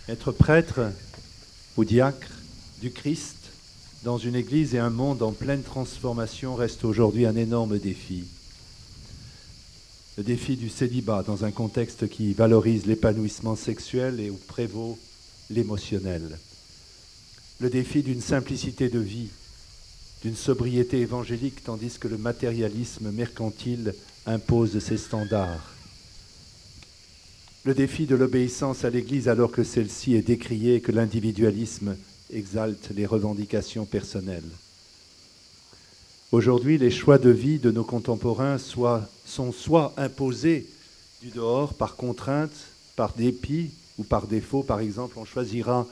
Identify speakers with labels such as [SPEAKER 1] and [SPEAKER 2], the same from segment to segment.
[SPEAKER 1] Être prêtre ou diacre du Christ dans une église et un monde en pleine transformation reste aujourd'hui un énorme défi. Le défi du célibat dans un contexte qui valorise l'épanouissement sexuel et où prévaut l'émotionnel. Le défi d'une simplicité de vie, d'une sobriété évangélique tandis que le matérialisme mercantile impose ses standards. Le défi de l'obéissance à l'Église alors que celle-ci est décriée et que l'individualisme exalte les revendications personnelles. Aujourd'hui, les choix de vie de nos contemporains sont soit imposés du dehors par contrainte, par dépit ou par défaut. Par exemple, on choisira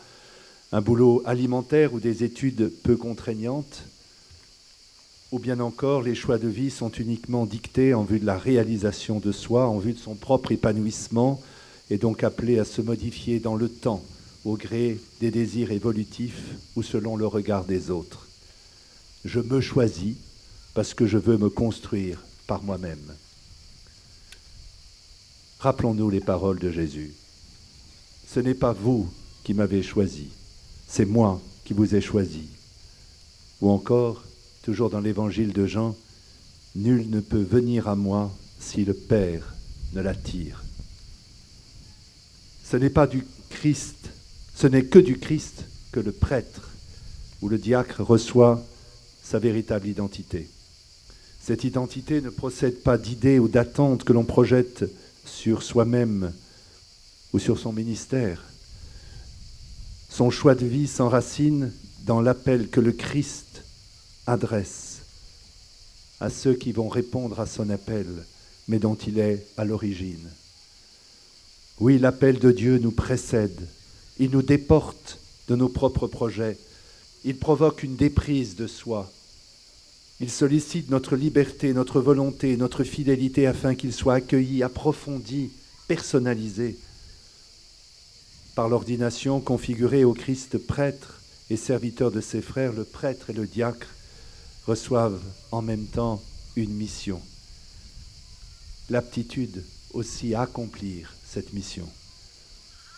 [SPEAKER 1] un boulot alimentaire ou des études peu contraignantes, ou bien encore les choix de vie sont uniquement dictés en vue de la réalisation de soi, en vue de son propre épanouissement, et donc appelés à se modifier dans le temps, au gré des désirs évolutifs ou selon le regard des autres. Je me choisis parce que je veux me construire par moi-même. Rappelons-nous les paroles de Jésus. Ce n'est pas vous qui m'avez choisi, c'est moi qui vous ai choisi. Ou encore, toujours dans l'évangile de Jean, nul ne peut venir à moi si le Père ne l'attire. Ce n'est pas du Christ, ce n'est que du Christ que le prêtre ou le diacre reçoit sa véritable identité. Cette identité ne procède pas d'idées ou d'attentes que l'on projette sur soi-même ou sur son ministère. Son choix de vie s'enracine dans l'appel que le Christ adresse à ceux qui vont répondre à son appel, mais dont il est à l'origine. Oui, l'appel de Dieu nous précède, il nous déporte de nos propres projets, il provoque une déprise de soi, il sollicite notre liberté, notre volonté, notre fidélité afin qu'il soit accueilli, approfondi, personnalisé par l'ordination configurée au Christ prêtre et serviteur de ses frères. Le prêtre et le diacre reçoivent en même temps une mission, l'aptitude aussi à accomplir cette mission.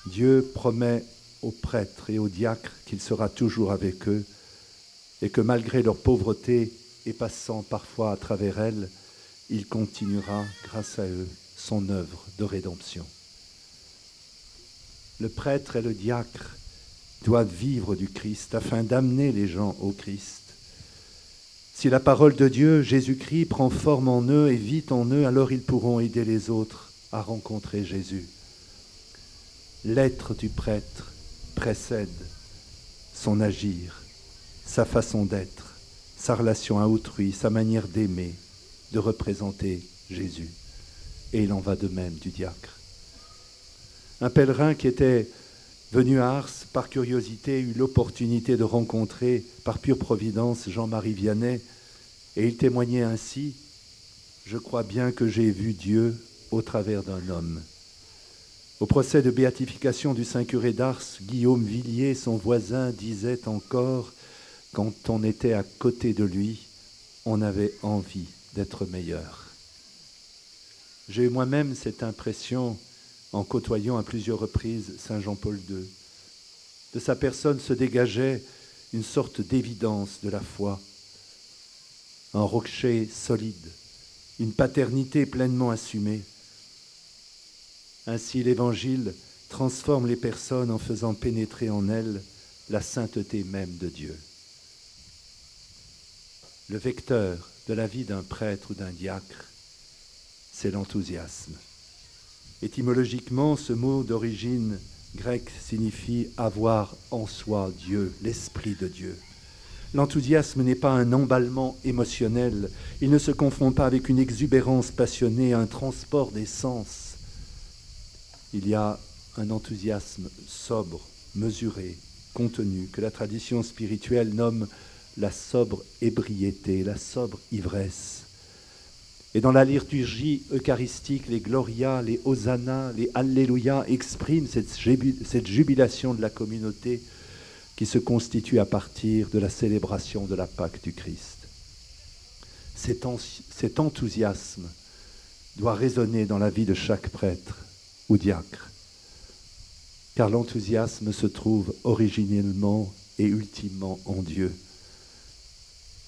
[SPEAKER 1] Dieu promet aux prêtres et aux diacres qu'il sera toujours avec eux et que malgré leur pauvreté et passant parfois à travers elle, il continuera, grâce à eux, son œuvre de rédemption. Le prêtre et le diacre doivent vivre du Christ afin d'amener les gens au Christ. Si la parole de Dieu, Jésus-Christ, prend forme en eux et vit en eux, alors ils pourront aider les autres à rencontrer Jésus. L'être du prêtre précède son agir, sa façon d'être, sa relation à autrui, sa manière d'aimer, de représenter Jésus. Et il en va de même du diacre. Un pèlerin qui était venu à Ars par curiosité eut l'opportunité de rencontrer par pure providence Jean-Marie Vianney et il témoignait ainsi « Je crois bien que j'ai vu Dieu au travers d'un homme ». Au procès de béatification du Saint-Curé d'Ars, Guillaume Villiers, son voisin, disait encore « Quand on était à côté de lui, on avait envie d'être meilleur ». J'ai eu moi-même cette impression en côtoyant à plusieurs reprises Saint Jean-Paul II. De sa personne se dégageait une sorte d'évidence de la foi, un rocher solide, une paternité pleinement assumée. Ainsi, l'Évangile transforme les personnes en faisant pénétrer en elles la sainteté même de Dieu. Le vecteur de la vie d'un prêtre ou d'un diacre, c'est l'enthousiasme. Étymologiquement, ce mot d'origine grecque signifie avoir en soi Dieu, l'Esprit de Dieu. L'enthousiasme n'est pas un emballement émotionnel, il ne se confond pas avec une exubérance passionnée, un transport des sens. Il y a un enthousiasme sobre, mesuré, contenu, que la tradition spirituelle nomme la sobre ébriété, la sobre ivresse. Et dans la liturgie eucharistique, les Gloria, les Hosanna, les Alléluia expriment cette jubilation de la communauté qui se constitue à partir de la célébration de la Pâque du Christ. Cet enthousiasme doit résonner dans la vie de chaque prêtre ou diacre. car l'enthousiasme se trouve originellement et ultimement en Dieu.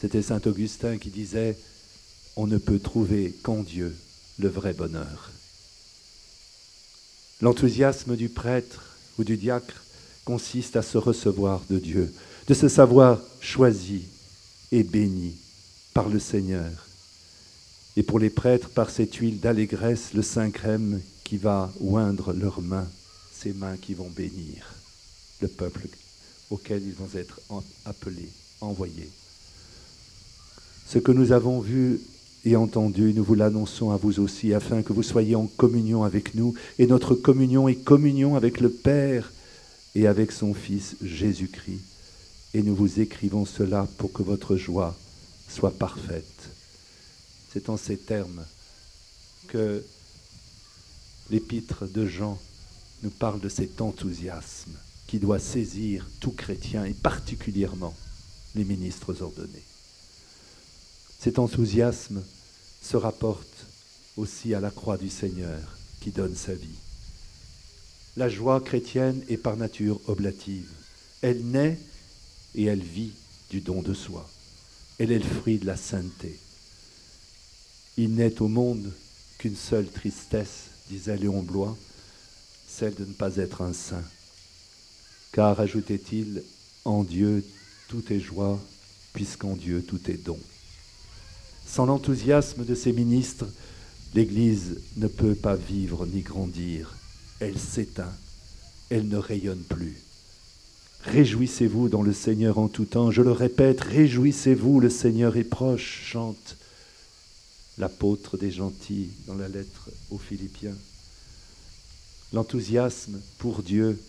[SPEAKER 1] C'était saint Augustin qui disait « On ne peut trouver qu'en Dieu le vrai bonheur ». L'enthousiasme du prêtre ou du diacre consiste à se recevoir de Dieu, de se savoir choisi et béni par le Seigneur. Et pour les prêtres, par cette huile d'allégresse, le saint crème qui va oindre leurs mains, ces mains qui vont bénir le peuple auquel ils vont être appelés, envoyés. Ce que nous avons vu et entendu, nous vous l'annonçons à vous aussi, afin que vous soyez en communion avec nous. Et notre communion est communion avec le Père et avec son Fils Jésus-Christ. Et nous vous écrivons cela pour que votre joie soit parfaite. C'est en ces termes que l'épître de Jean nous parle de cet enthousiasme qui doit saisir tout chrétien et particulièrement les ministres ordonnés. Cet enthousiasme se rapporte aussi à la croix du Seigneur qui donne sa vie. La joie chrétienne est par nature oblative. Elle naît et elle vit du don de soi. Elle est le fruit de la sainteté. Il n'est au monde qu'une seule tristesse, disait Léon Bloy, celle de ne pas être un saint. Car, ajoutait-il, en Dieu tout est joie, puisqu'en Dieu tout est don. Sans l'enthousiasme de ses ministres, l'Église ne peut pas vivre ni grandir. Elle s'éteint, elle ne rayonne plus. Réjouissez-vous dans le Seigneur en tout temps. Je le répète, réjouissez-vous, le Seigneur est proche, chante l'apôtre des gentils dans la lettre aux Philippiens. L'enthousiasme pour Dieu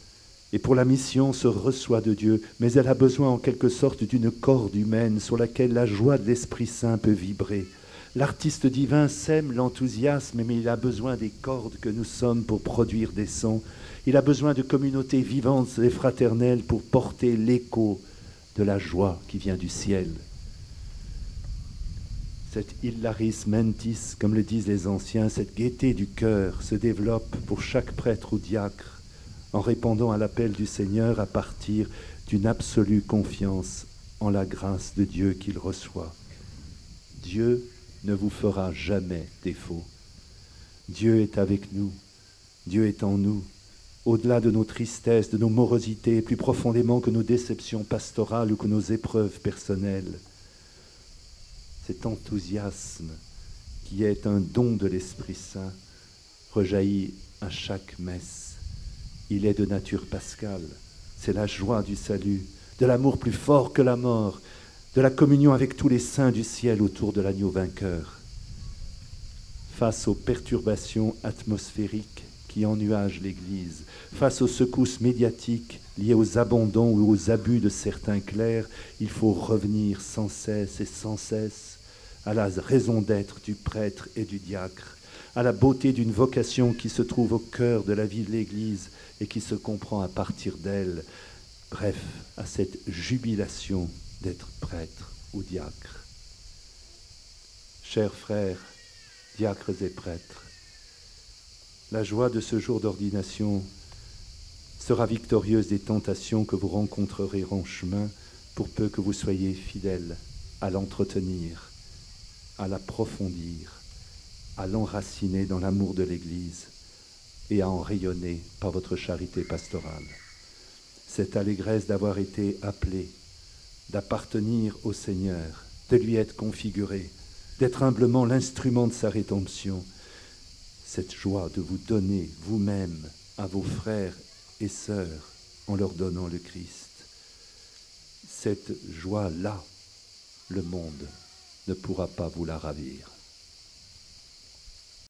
[SPEAKER 1] et pour la mission se reçoit de Dieu, mais elle a besoin en quelque sorte d'une corde humaine sur laquelle la joie de l'Esprit Saint peut vibrer. L'artiste divin sème l'enthousiasme, mais il a besoin des cordes que nous sommes pour produire des sons. Il a besoin de communautés vivantes et fraternelles pour porter l'écho de la joie qui vient du ciel. Cette hilaris mentis, comme le disent les anciens, cette gaieté du cœur se développe pour chaque prêtre ou diacre en répondant à l'appel du Seigneur à partir d'une absolue confiance en la grâce de Dieu qu'il reçoit. Dieu ne vous fera jamais défaut. Dieu est avec nous, Dieu est en nous, au-delà de nos tristesses, de nos morosités, plus profondément que nos déceptions pastorales ou que nos épreuves personnelles. Cet enthousiasme qui est un don de l'Esprit Saint rejaillit à chaque messe. Il est de nature pascale, c'est la joie du salut, de l'amour plus fort que la mort, de la communion avec tous les saints du ciel autour de l'agneau vainqueur. Face aux perturbations atmosphériques qui ennuagent l'Église, face aux secousses médiatiques liées aux abandons ou aux abus de certains clercs, il faut revenir sans cesse et sans cesse à la raison d'être du prêtre et du diacre, à la beauté d'une vocation qui se trouve au cœur de la vie de l'Église et qui se comprend à partir d'elle, bref, à cette jubilation d'être prêtre ou diacre. Chers frères, diacres et prêtres, la joie de ce jour d'ordination sera victorieuse des tentations que vous rencontrerez en chemin, pour peu que vous soyez fidèles à l'entretenir, à l'approfondir, à l'enraciner dans l'amour de l'Église et à en rayonner par votre charité pastorale. Cette allégresse d'avoir été appelé, d'appartenir au Seigneur, de lui être configuré, d'être humblement l'instrument de sa rédemption, cette joie de vous donner vous-même à vos frères et sœurs en leur donnant le Christ. Cette joie-là, le monde ne pourra pas vous la ravir.